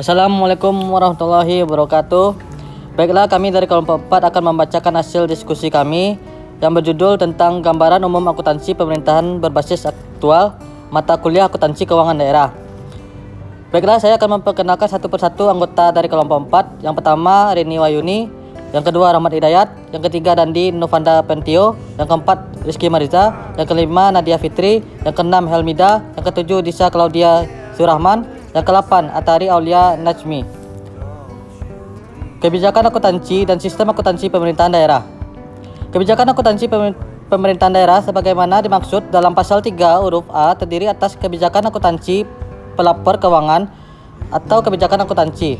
Assalamualaikum warahmatullahi wabarakatuh. Baiklah, kami dari kelompok 4 akan membacakan hasil diskusi kami yang berjudul tentang gambaran umum akuntansi pemerintahan berbasis aktual mata kuliah akuntansi keuangan daerah. Baiklah, saya akan memperkenalkan satu persatu anggota dari kelompok 4. Yang pertama Rini Wayuni, yang kedua Rahmat Hidayat, yang ketiga Dandi Novanda Pentio, yang keempat Rizky Mariza, yang kelima Nadia Fitri, yang keenam Helmida, yang ketujuh Disa Claudia Surahman, yang ke-8 Atari Aulia Najmi. Kebijakan akuntansi dan sistem akuntansi pemerintahan daerah. Kebijakan akuntansi pemerintahan daerah sebagaimana dimaksud dalam pasal 3 huruf A terdiri atas kebijakan akuntansi pelapor keuangan atau kebijakan akuntansi.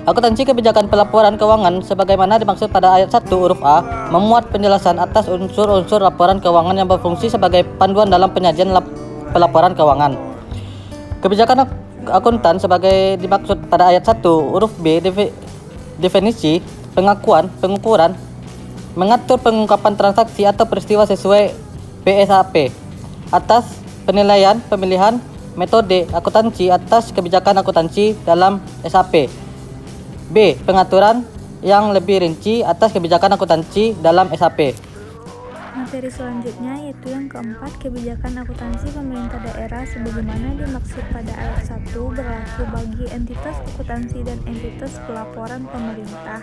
Akuntansi kebijakan pelaporan keuangan sebagaimana dimaksud pada ayat 1 huruf A memuat penjelasan atas unsur-unsur laporan keuangan yang berfungsi sebagai panduan dalam penyajian pelaporan keuangan. Kebijakan akuntan sebagai dimaksud pada ayat 1 huruf B definisi, pengakuan, pengukuran, mengatur pengungkapan transaksi atau peristiwa sesuai PSAP atas penilaian, pemilihan, metode akuntansi atas kebijakan akuntansi dalam SAP. B. Pengaturan yang lebih rinci atas kebijakan akuntansi dalam SAP. Materi selanjutnya yaitu yang keempat, kebijakan akuntansi pemerintah daerah sebagaimana dimaksud pada ayat 1 berlaku bagi entitas akuntansi dan entitas pelaporan pemerintah.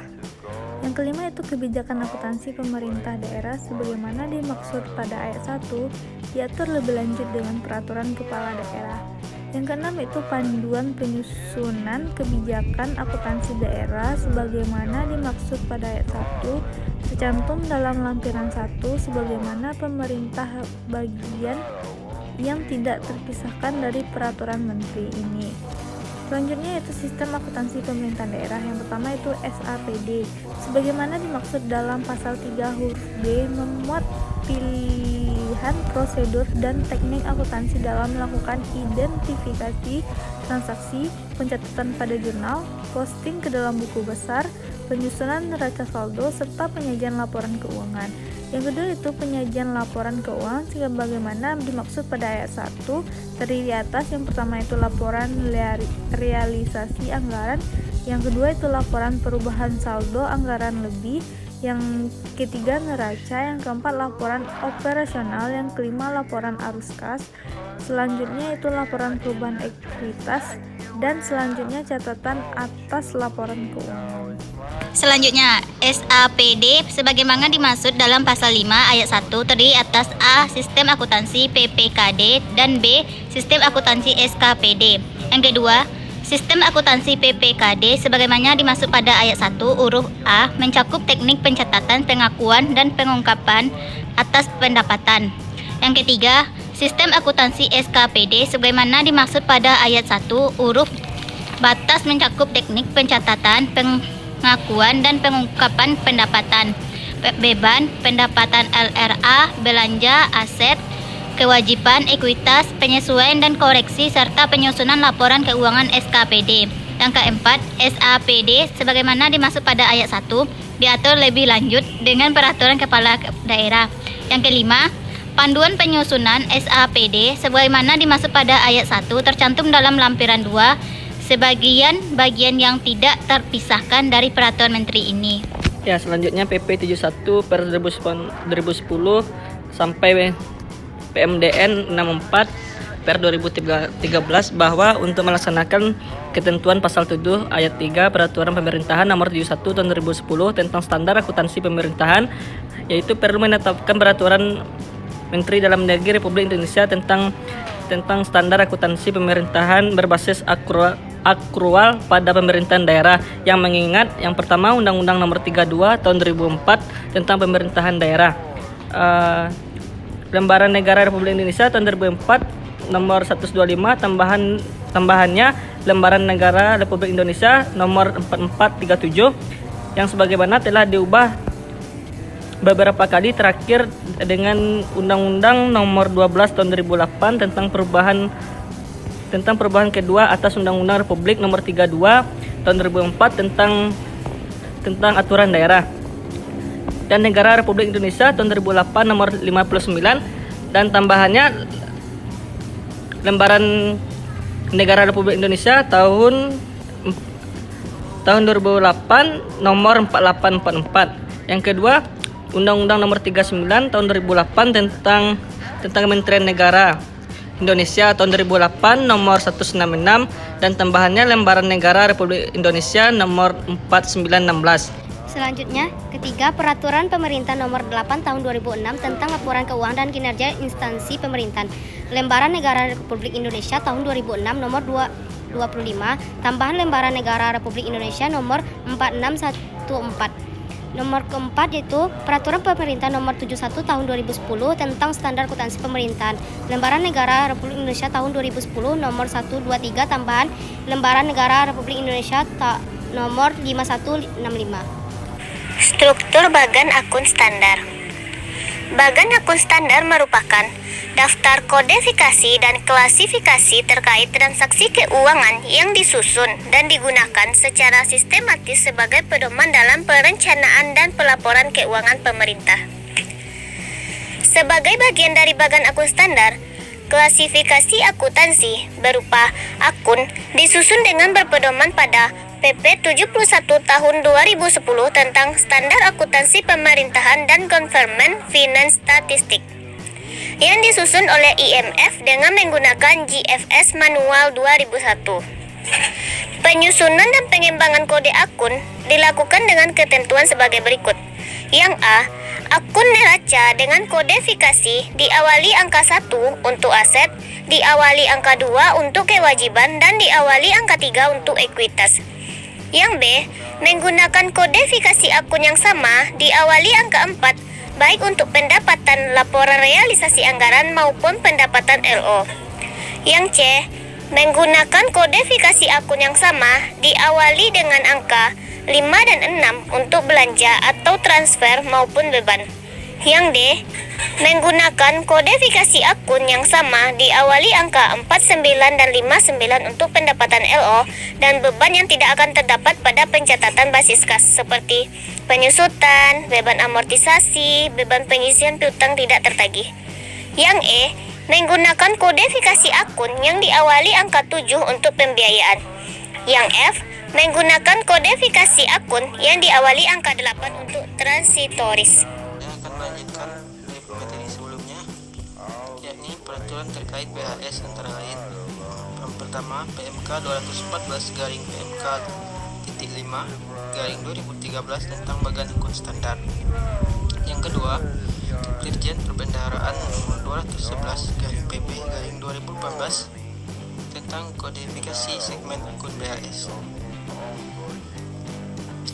Yang kelima itu kebijakan akuntansi pemerintah daerah sebagaimana dimaksud pada ayat 1 diatur lebih lanjut dengan peraturan kepala daerah. Yang keenam itu panduan penyusunan kebijakan akuntansi daerah sebagaimana dimaksud pada ayat 1 tercantum dalam lampiran 1 sebagaimana pemerintah bagian yang tidak terpisahkan dari peraturan menteri ini. Selanjutnya yaitu sistem akuntansi pemerintah daerah. Yang pertama itu SAPD sebagaimana dimaksud dalam pasal 3 huruf B memuat pilihan prosedur dan teknik akuntansi dalam melakukan identifikasi transaksi, pencatatan pada jurnal, posting ke dalam buku besar, penyusunan neraca saldo, serta penyajian laporan keuangan. Yang kedua itu penyajian laporan keuangan sebagaimana dimaksud pada ayat 1 terdiri atas yang pertama itu laporan realisasi anggaran, yang kedua itu laporan perubahan saldo anggaran lebih, yang ketiga neraca, yang keempat laporan operasional, yang kelima laporan arus kas, selanjutnya itu laporan perubahan ekuitas, dan selanjutnya catatan atas laporan keuangan. Selanjutnya, SAPD sebagaimana dimaksud dalam pasal 5 ayat 1 terdiri atas A. Sistem akuntansi PPKD dan B. Sistem akuntansi SKPD. Yang kedua, sistem akuntansi PPKD sebagaimana dimaksud pada ayat 1 huruf A mencakup teknik pencatatan, pengakuan, dan pengungkapan atas pendapatan. Yang ketiga, sistem akuntansi SKPD sebagaimana dimaksud pada ayat 1 huruf batas mencakup teknik pencatatan, pengakuan, dan pengungkapan pendapatan, beban, pendapatan LRA, belanja, aset, kewajiban, ekuitas, penyesuaian dan koreksi, serta penyusunan laporan keuangan SKPD. Yang keempat, SAPD sebagaimana dimaksud pada ayat 1 diatur lebih lanjut dengan peraturan kepala daerah. Yang kelima, panduan penyusunan SAPD sebagaimana dimaksud pada ayat 1 tercantum dalam lampiran 2 bagian yang tidak terpisahkan dari peraturan menteri ini. Ya, selanjutnya PP 71 per 2010 sampai PMDN 64 per 2013 bahwa untuk melaksanakan ketentuan pasal 7 ayat 3 Peraturan Pemerintahan Nomor 71 Tahun 2010 tentang standar akuntansi pemerintahan, yaitu perlu menetapkan peraturan Menteri Dalam Negeri Republik Indonesia tentang standar akuntansi pemerintahan berbasis akrual pada pemerintahan daerah yang mengingat yang pertama Undang-Undang Nomor 32 Tahun 2004 tentang pemerintahan daerah, Lembaran Negara Republik Indonesia tahun 2004 nomor 125 tambahannya Lembaran Negara Republik Indonesia nomor 4437 yang sebagaimana telah diubah beberapa kali, terakhir dengan Undang-Undang Nomor 12 Tahun 2008 tentang perubahan kedua atas Undang-Undang Republik Nomor 32 Tahun 2004 tentang aturan daerah, dan Negara Republik Indonesia tahun 2008 nomor 59 dan tambahannya Lembaran Negara Republik Indonesia tahun 2008 nomor 4844. Yang kedua, Undang-Undang nomor 39 tahun 2008 tentang Kementerian Negara Indonesia tahun 2008 nomor 166 dan tambahannya Lembaran Negara Republik Indonesia nomor 4916. Selanjutnya, ketiga, Peraturan Pemerintah Nomor 8 Tahun 2006 tentang Laporan Keuangan dan Kinerja Instansi Pemerintahan. Lembaran Negara Republik Indonesia Tahun 2006 Nomor 25, tambahan Lembaran Negara Republik Indonesia Nomor 4614. Nomor keempat yaitu Peraturan Pemerintah Nomor 71 Tahun 2010 tentang Standar Akuntansi Pemerintahan. Lembaran Negara Republik Indonesia Tahun 2010 Nomor 123, tambahan Lembaran Negara Republik Indonesia Nomor 5165. Struktur Bagan Akun Standar. Bagan akun standar merupakan daftar kodifikasi dan klasifikasi terkait transaksi keuangan yang disusun dan digunakan secara sistematis sebagai pedoman dalam perencanaan dan pelaporan keuangan pemerintah. Sebagai bagian dari bagan akun standar, klasifikasi akuntansi berupa akun disusun dengan berpedoman pada PP 71 tahun 2010 tentang Standar Akuntansi Pemerintahan dan Government Finance Statistik yang disusun oleh IMF dengan menggunakan GFS Manual 2001. Penyusunan dan pengembangan kode akun dilakukan dengan ketentuan sebagai berikut. Yang A, akun neraca dengan kodifikasi diawali angka 1 untuk aset, diawali angka 2 untuk kewajiban, dan diawali angka 3 untuk ekuitas. Yang B, menggunakan kodifikasi akun yang sama diawali angka 4 baik untuk pendapatan laporan realisasi anggaran maupun pendapatan LO. Yang C, menggunakan kodifikasi akun yang sama diawali dengan angka 5 dan 6 untuk belanja atau transfer maupun beban. Yang D, menggunakan kodifikasi akun yang sama diawali angka 49 dan 59 untuk pendapatan LO dan beban yang tidak akan terdapat pada pencatatan basis kas seperti penyusutan, beban amortisasi, beban pengisian piutang tidak tertagih. Yang E, menggunakan kodifikasi akun yang diawali angka 7 untuk pembiayaan. Yang F, menggunakan kodifikasi akun yang diawali angka 8 untuk transitoris. Melanjutkan dari materi sebelumnya, yakni peraturan terkait BHS antara lain. Yang pertama, PMK 214/PMK.5/2013 tentang bagan akun standar. Yang kedua, Dirjen Perbendaharaan nomor 211/PB/2018 tentang kodifikasi segmen akun BHS.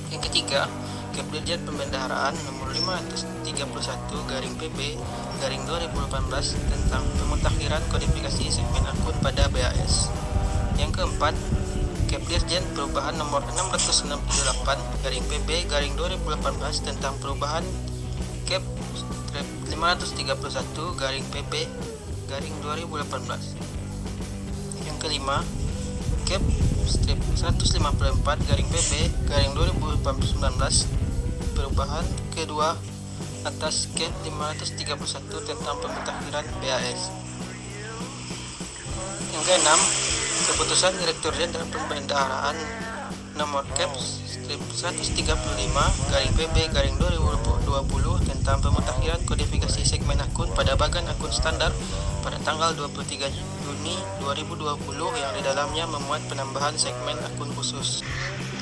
Yang ketiga, Dirjen Pembendaharaan nomor 531/PB/2018 tentang pemutakhiran kodifikasi segmen akun pada BHS. Yang keempat, Dirjen Perubahan nomor 668/PB/2018 tentang perubahan Cap 531/PB/2018. Yang kelima, Cap 154/PB/2019 perubahan kedua atas Cap 531 tentang pemutakhiran BHS. Yang keenam, keputusan Direktur Jenderal Pembendaharaan nomor Cap 135/PB/2020 tentang pemutakhiran kodifikasi segmen akun pada bagan akun standar pada tanggal 23 Juni 2020 yang di dalamnya memuat penambahan segmen akun khusus.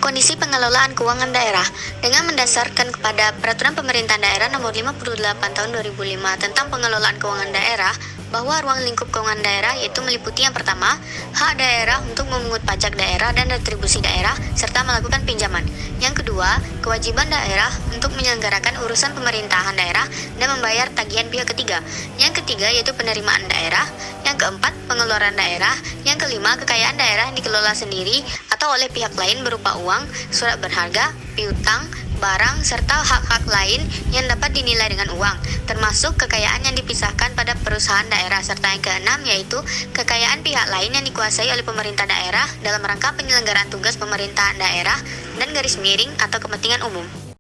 Kondisi pengelolaan keuangan daerah dengan mendasarkan kepada Peraturan Pemerintahan Daerah Nomor 58 Tahun 2005 tentang pengelolaan keuangan daerah, bahwa ruang lingkup keuangan daerah yaitu meliputi yang pertama, hak daerah untuk memungut pajak daerah dan retribusi daerah serta melakukan pinjaman. Yang kedua, kewajiban daerah untuk menyelenggarakan urusan pemerintahan daerah dan membayar tagihan pihak ketiga. Yang ketiga yaitu penerimaan daerah. Yang keempat, pengeluaran daerah. Yang kelima, kekayaan daerah yang dikelola sendiri atau oleh pihak lain berupa uang, surat berharga, piutang, barang, serta hak-hak lain yang dapat dinilai dengan uang, termasuk kekayaan yang dipisahkan pada perusahaan daerah. Serta yang keenam yaitu kekayaan pihak lain yang dikuasai oleh pemerintah daerah dalam rangka penyelenggaraan tugas pemerintahan daerah dan garis miring atau kepentingan umum.